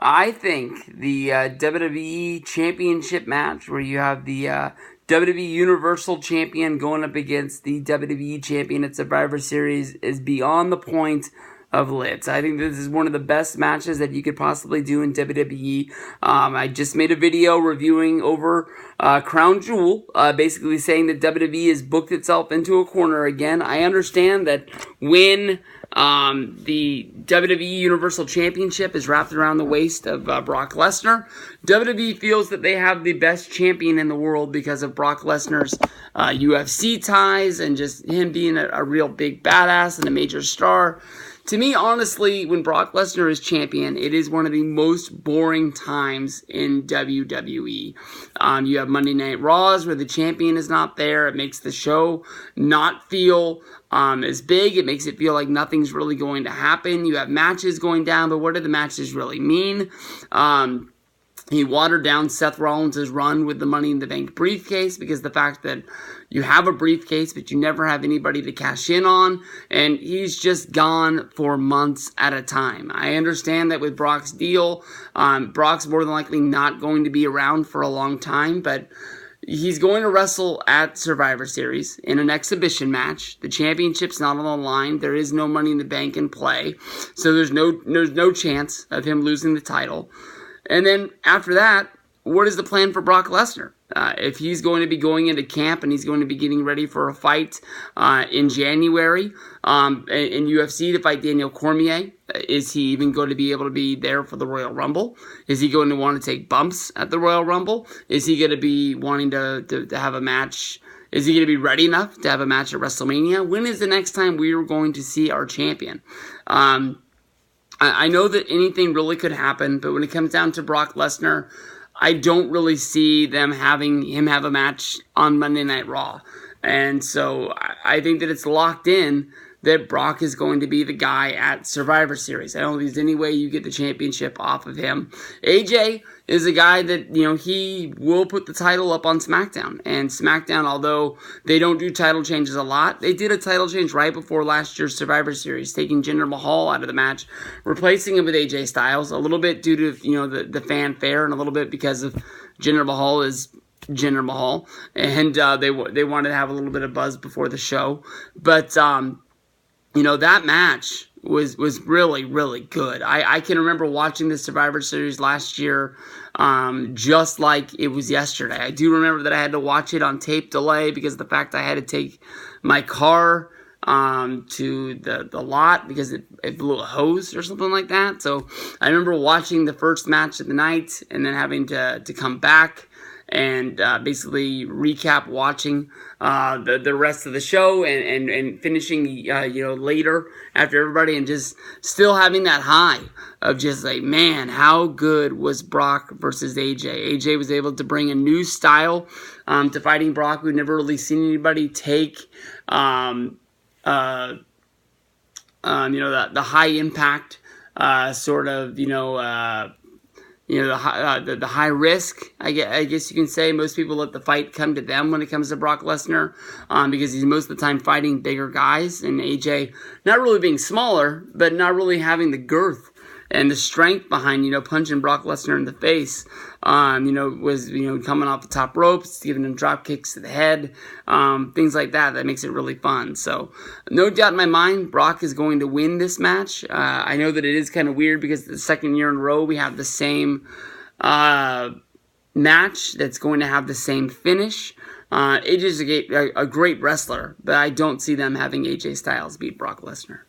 I think the WWE Championship match where you have the WWE Universal Champion going up against the WWE Champion at Survivor Series is beyond the point of lit. I think this is one of the best matches that you could possibly do in WWE. I just made a video reviewing over Crown Jewel, basically saying that WWE has booked itself into a corner again. I understand that when the WWE Universal Championship is wrapped around the waist of Brock Lesnar, WWE feels that they have the best champion in the world because of Brock Lesnar's UFC ties and just him being a real big badass and a major star. To me, honestly, when Brock Lesnar is champion, it is one of the most boring times in WWE. You have Monday Night Raws where the champion is not there. It makes the show not feel as big. It makes it feel like nothing's really going to happen. You have matches going down, but what do the matches really mean? He watered down Seth Rollins' run with the Money in the Bank briefcase because the fact that you have a briefcase but you never have anybody to cash in on, and he's just gone for months at a time. I understand that with Brock's deal, Brock's more than likely not going to be around for a long time, but he's going to wrestle at Survivor Series in an exhibition match. The championship's not on the line. There is no Money in the Bank in play, so there's no chance of him losing the title. And then after that, what is the plan for Brock Lesnar? If he's going to be going into camp and he's going to be getting ready for a fight in January in UFC to fight Daniel Cormier, is he even going to be able to be there for the Royal Rumble? Is he going to want to take bumps at the Royal Rumble? Is he going to be wanting to have a match? Is he going to be ready enough to have a match at WrestleMania? When is the next time we are going to see our champion? I know that anything really could happen, but when it comes down to Brock Lesnar, I don't really see them having him have a match on Monday Night Raw. And so I think that it's locked in that Brock is going to be the guy at Survivor Series. I don't think there's any way you get the championship off of him. AJ is a guy that, he will put the title up on SmackDown. And SmackDown, although they don't do title changes a lot, they did a title change right before last year's Survivor Series, taking Jinder Mahal out of the match, replacing him with AJ Styles, a little bit due to, the fanfare and a little bit because of Jinder Mahal is Jinder Mahal. And they wanted to have a little bit of buzz before the show. But, that match was really, really good. I can remember watching the Survivor Series last year just like it was yesterday. I do remember that I had to watch it on tape delay because of the fact I had to take my car to the lot because it blew a hose or something like that. So I remember watching the first match of the night and then having to come back and basically recap watching the rest of the show and finishing later after everybody, and just still having that high of just like, man, how good was Brock versus AJ. AJ was able to bring a new style to fighting Brock. We've never really seen anybody take the high impact the high risk, I guess you can say. Most people let the fight come to them when it comes to Brock Lesnar because he's most of the time fighting bigger guys, and AJ not really being smaller, but not really having the girth and the strength behind, punching Brock Lesnar in the face, was, coming off the top ropes, giving him drop kicks to the head, things like that. That makes it really fun. So, no doubt in my mind, Brock is going to win this match. I know that it is kind of weird because the second year in a row we have the same match that's going to have the same finish. AJ is a great wrestler, but I don't see them having AJ Styles beat Brock Lesnar.